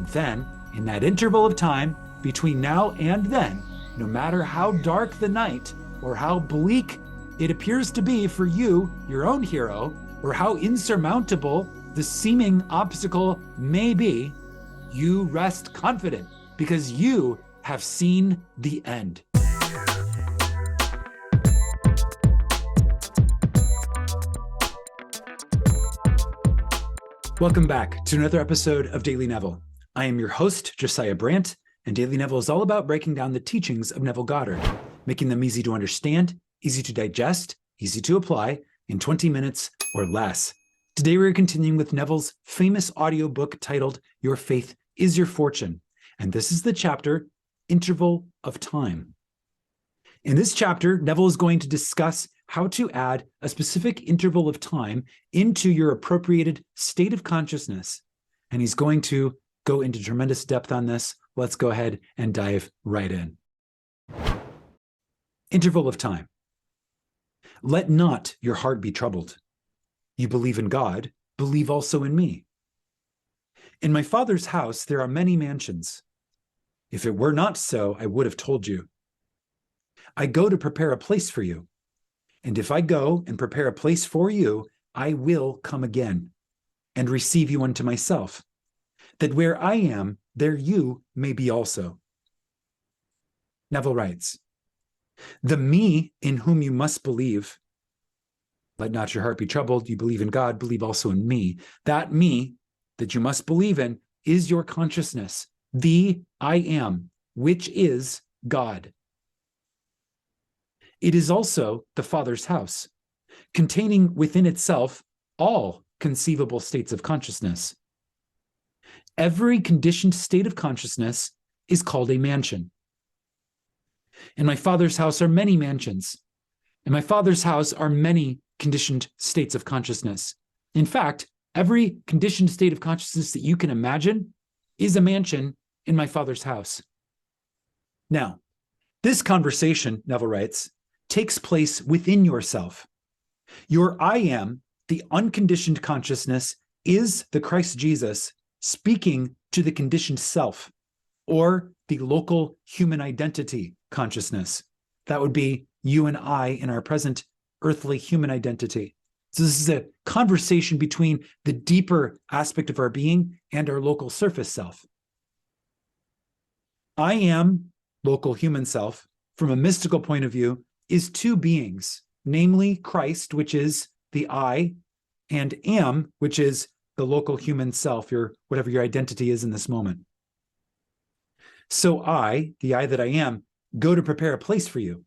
And then, in that interval of time between now and then, no matter how dark the night or how bleak it appears to be for you, your own hero, or how insurmountable the seeming obstacle may be, you rest confident because you have seen the end. Welcome back to another episode of Daily Neville. I am your host, Josiah Brandt, and Daily Neville is all about breaking down the teachings of Neville Goddard, making them easy to understand, easy to digest, easy to apply in 20 minutes or less. Today we're continuing with Neville's famous audiobook titled Your Faith is Your Fortune, and this is the chapter, Interval of Time. In this chapter, Neville is going to discuss how to add a specific interval of time into your appropriated state of consciousness. And he's going to go into tremendous depth on this. Let's go ahead and dive right in. Interval of time. Let not your heart be troubled. You believe in God, believe also in me. In my Father's house there are many mansions. If it were not so, I would have told you. I go to prepare a place for you. And if I go and prepare a place for you, I will come again and receive you unto myself, that where I am, there you may be also. Neville writes, the me in whom you must believe, let not your heart be troubled, you believe in God, believe also in me. That me that you must believe in is your consciousness, the I am, which is God. It is also the Father's house, containing within itself all conceivable states of consciousness. Every conditioned state of consciousness is called a mansion. In my Father's house are many mansions. In my Father's house are many conditioned states of consciousness. In fact, every conditioned state of consciousness that you can imagine is a mansion in my Father's house. Now, this conversation, Neville writes, takes place within yourself. Your I am, the unconditioned consciousness, is the Christ Jesus speaking to the conditioned self, or the local human identity consciousness. That would be you and I in our present earthly human identity. So this is a conversation between the deeper aspect of our being and our local surface self. I am, local human self, from a mystical point of view, is two beings, namely Christ, which is the I, and am, which is the local human self, your whatever your identity is in this moment. So I, the I that I am, go to prepare a place for you,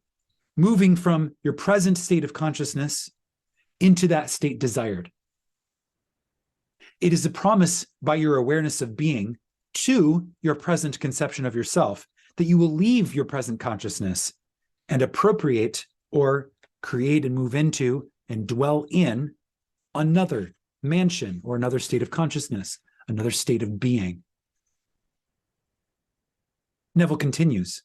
moving from your present state of consciousness into that state desired. It is a promise by your awareness of being to your present conception of yourself that you will leave your present consciousness and appropriate or create and move into and dwell in another mansion or another state of consciousness, another state of being. Neville continues,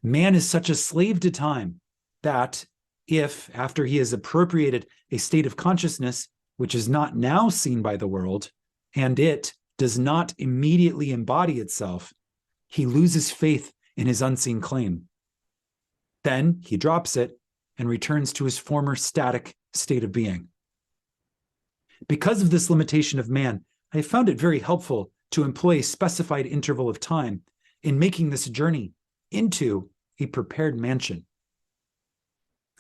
man is such a slave to time that if, after he has appropriated a state of consciousness which is not now seen by the world, and it does not immediately embody itself, he loses faith in his unseen claim. Then he drops it and returns to his former static state of being. Because of this limitation of man, I have found it very helpful to employ a specified interval of time in making this journey into a prepared mansion.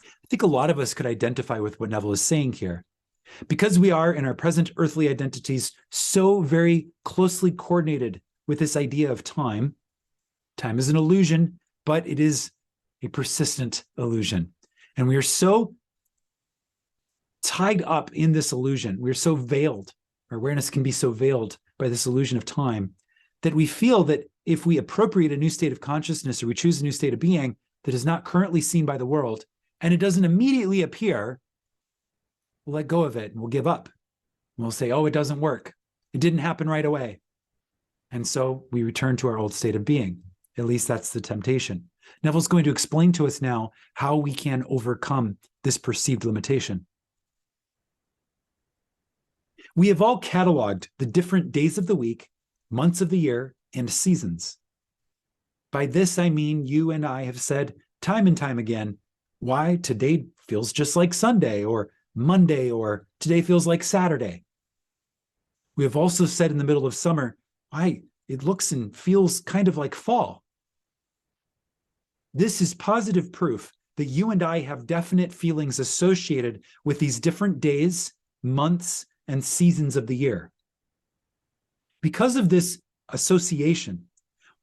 I think a lot of us could identify with what Neville is saying here. Because we are in our present earthly identities so very closely coordinated with this idea of time, time is an illusion, but it is a persistent illusion. And we are so tied up in this illusion. We're so veiled. Our awareness can be so veiled by this illusion of time that we feel that if we appropriate a new state of consciousness or we choose a new state of being that is not currently seen by the world, and it doesn't immediately appear, we'll let go of it and we'll give up. And we'll say, oh, it doesn't work. It didn't happen right away. And so we return to our old state of being. At least that's the temptation. Neville's going to explain to us now how we can overcome this perceived limitation. We have all cataloged the different days of the week months of the year, and seasons. By this, I mean you and I have said time and time again, why today feels just like Sunday or Monday, or today feels like Saturday. We have also said in the middle of summer, why it looks and feels kind of like fall. This is positive proof that you and I have definite feelings associated with these different days, months, and seasons of the year. Because of this association,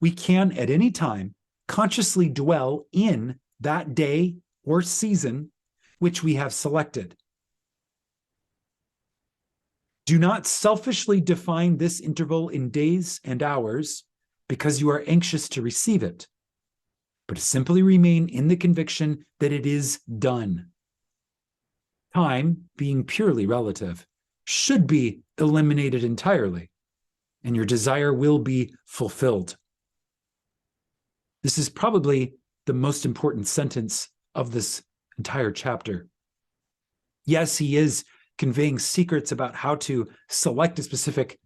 we can at any time consciously dwell in that day or season which we have selected. Do not selfishly define this interval in days and hours because you are anxious to receive it, but simply remain in the conviction that it is done. Time, being purely relative, should be eliminated entirely, and your desire will be fulfilled. This is probably the most important sentence of this entire chapter. Yes, he is conveying secrets about how to select a specific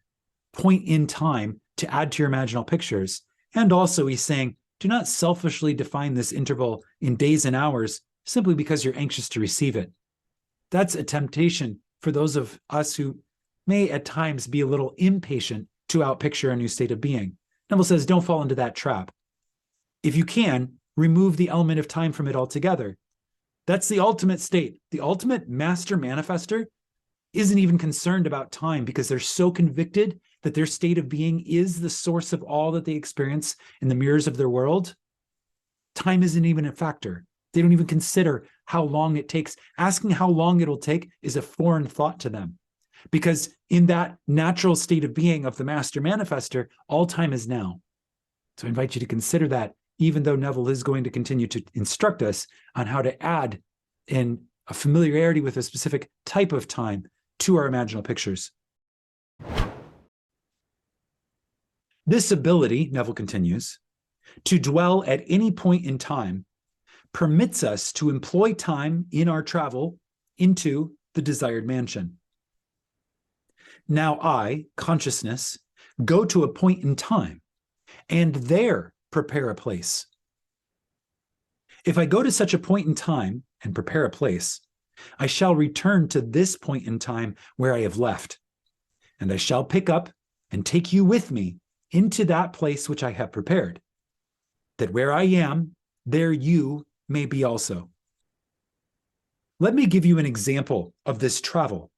point in time to add to your imaginal pictures. And also he's saying, do not selfishly define this interval in days and hours simply because you're anxious to receive it. That's a temptation for those of us who may at times be a little impatient to outpicture a new state of being. Neville says, don't fall into that trap. If you can, remove the element of time from it altogether. That's the ultimate state. The ultimate master manifester isn't even concerned about time because they're so convicted that their state of being is the source of all that they experience in the mirrors of their world. Time isn't even a factor. They don't even consider how long it takes. Asking how long it'll take is a foreign thought to them, because in that natural state of being of the master manifester, all time is now. So I invite you to consider that, even though Neville is going to continue to instruct us on how to add in a familiarity with a specific type of time to our imaginal pictures. This ability, Neville continues, to dwell at any point in time permits us to employ time in our travel into the desired mansion. Now I, consciousness, go to a point in time and there prepare a place. If I go to such a point in time and prepare a place, I shall return to this point in time where I have left, and I shall pick up and take you with me into that place which I have prepared, that where I am, there you may be also. Let me give you an example of this travel.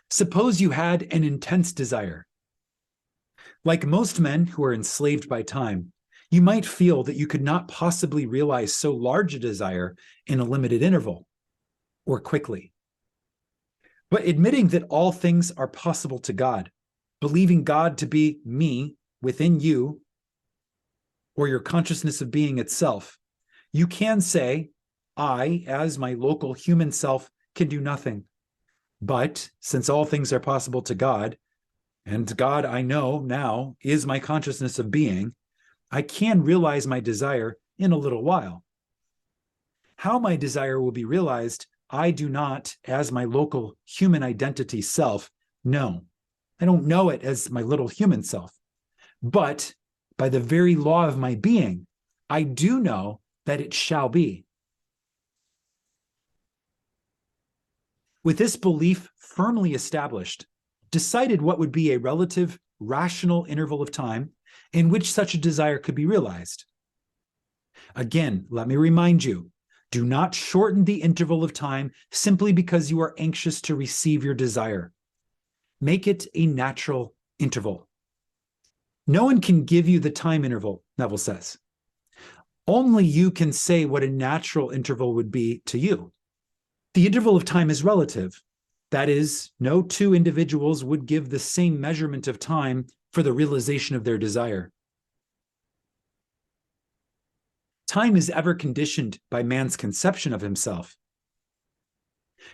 Suppose you had an intense desire. Like most men who are enslaved by time, you might feel that you could not possibly realize so large a desire in a limited interval or quickly. But admitting that all things are possible to God, believing God to be me within you or your consciousness of being itself, you can say, I, as my local human self, can do nothing. But since all things are possible to God, and God I know now is my consciousness of being, I can realize my desire in a little while. How my desire will be realized, I do not, as my local human identity self, know. I don't know it as my little human self. But by the very law of my being, I do know that it shall be. With this belief firmly established, decided what would be a relative rational interval of time in which such a desire could be realized. Again, let me remind you, do not shorten the interval of time simply because you are anxious to receive your desire. Make it a natural interval. No one can give you the time interval, Neville says. Only you can say what a natural interval would be to you. The interval of time is relative. That is, no two individuals would give the same measurement of time for the realization of their desire. Time is ever conditioned by man's conception of himself.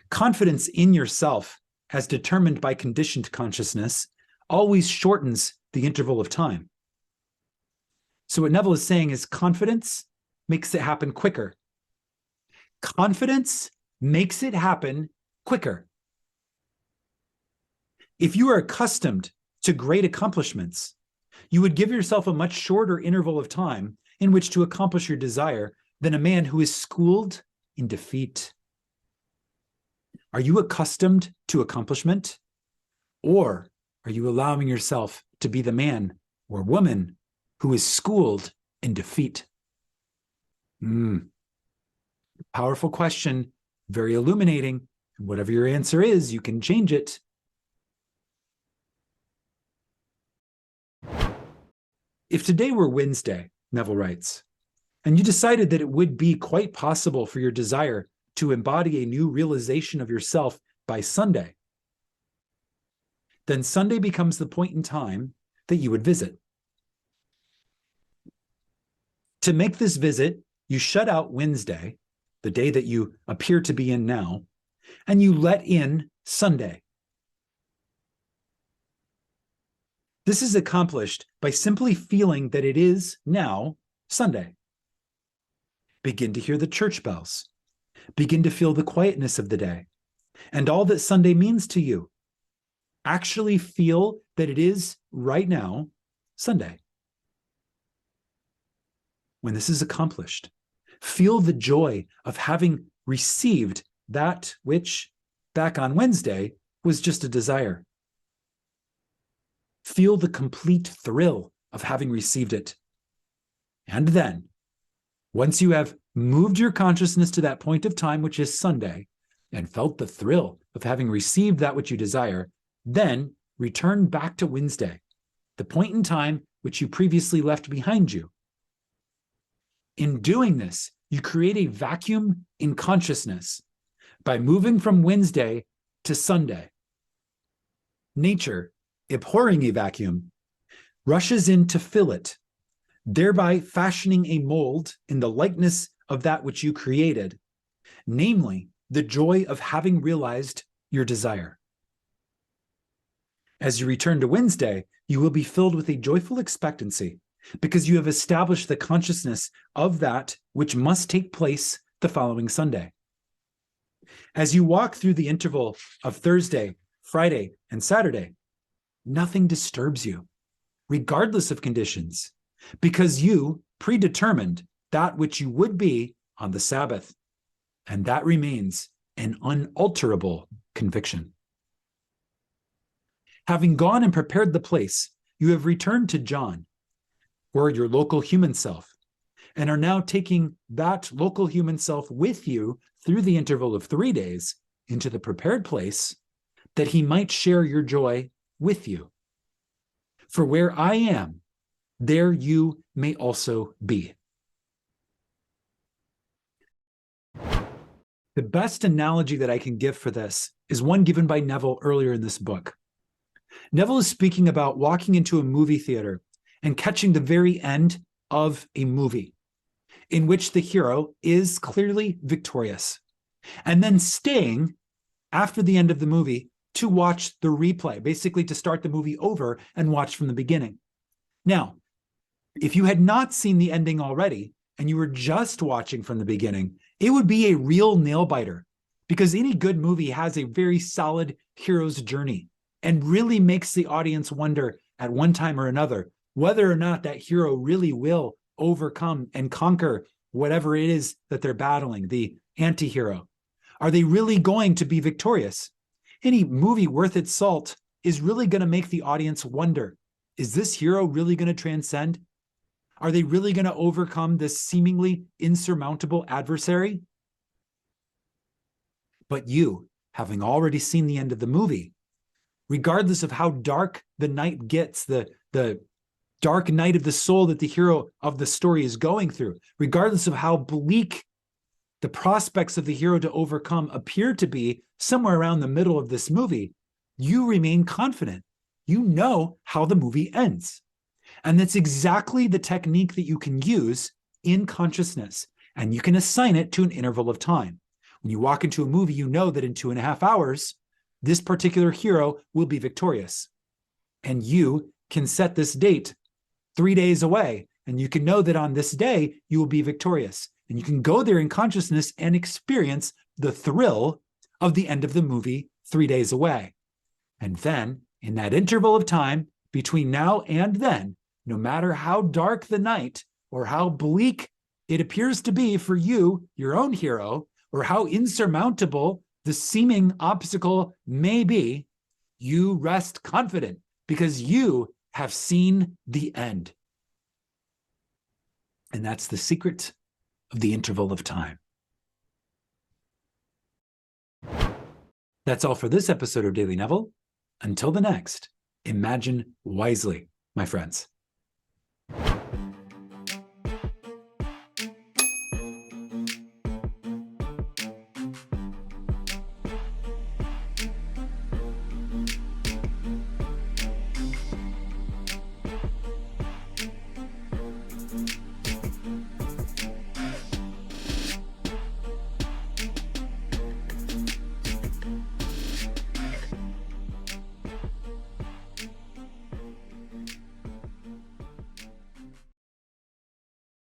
Confidence in yourself, as determined by conditioned consciousness, always shortens the interval of time. So what Neville is saying is confidence makes it happen quicker. Confidence makes it happen quicker. If you are accustomed to great accomplishments. You would give yourself a much shorter interval of time in which to accomplish your desire than a man who is schooled in defeat. Are you accustomed to accomplishment? Or are you allowing yourself to be the man or woman who is schooled in defeat? Powerful question, very illuminating. And whatever your answer is, you can change it. If today were Wednesday, Neville writes, and you decided that it would be quite possible for your desire to embody a new realization of yourself by Sunday, then Sunday becomes the point in time that you would visit. To make this visit, you shut out Wednesday, the day that you appear to be in now, and you let in Sunday. This is accomplished by simply feeling that it is now Sunday. Begin to hear the church bells. Begin to feel the quietness of the day and all that Sunday means to you. Actually feel that it is right now Sunday. When this is accomplished, feel the joy of having received that which back on Wednesday was just a desire. Feel the complete thrill of having received it. And then, once you have moved your consciousness to that point of time, which is Sunday, and felt the thrill of having received that which you desire, then return back to Wednesday, the point in time which you previously left behind you. In doing this, you create a vacuum in consciousness by moving from Wednesday to Sunday. Nature, abhorring a vacuum, rushes in to fill it, thereby fashioning a mold in the likeness of that which you created, namely the joy of having realized your desire. As you return to Wednesday, you will be filled with a joyful expectancy because you have established the consciousness of that which must take place the following Sunday. As you walk through the interval of Thursday, Friday, and Saturday, nothing disturbs you, regardless of conditions, because you predetermined that which you would be on the Sabbath, and that remains an unalterable conviction. Having gone and prepared the place, you have returned to John, or your local human self, and are now taking that local human self with you through the interval of 3 days into the prepared place that he might share your joy with you. For where I am, there you may also be. The best analogy that I can give for this is one given by Neville earlier in this book. Neville is speaking about walking into a movie theater and catching the very end of a movie in which the hero is clearly victorious, and then staying after the end of the movie to watch the replay, basically to start the movie over and watch from the beginning. Now, if you had not seen the ending already and you were just watching from the beginning, it would be a real nail biter, because any good movie has a very solid hero's journey and really makes the audience wonder at one time or another whether or not that hero really will overcome and conquer whatever it is that they're battling, the anti-hero. Are they really going to be victorious? Any movie worth its salt is really going to make the audience wonder, is this hero really going to transcend? Are they really going to overcome this seemingly insurmountable adversary? But you, having already seen the end of the movie, regardless of how dark the night gets, the dark night of the soul that the hero of the story is going through, regardless of how bleak the prospects of the hero to overcome appear to be somewhere around the middle of this movie, you remain confident. You know how the movie ends. And that's exactly the technique that you can use in consciousness. And you can assign it to an interval of time. When you walk into a movie, you know that in 2.5 hours, this particular hero will be victorious. And you can set this date 3 days away, and you can know that on this day, you will be victorious. And you can go there in consciousness and experience the thrill of the end of the movie 3 days away. And then, in that interval of time, between now and then, no matter how dark the night or how bleak it appears to be for you, your own hero, or how insurmountable the seeming obstacle may be, you rest confident because you have seen the end. And that's the secret of the interval of time. That's all for this episode of Daily Neville. Until the next, imagine wisely, my friends.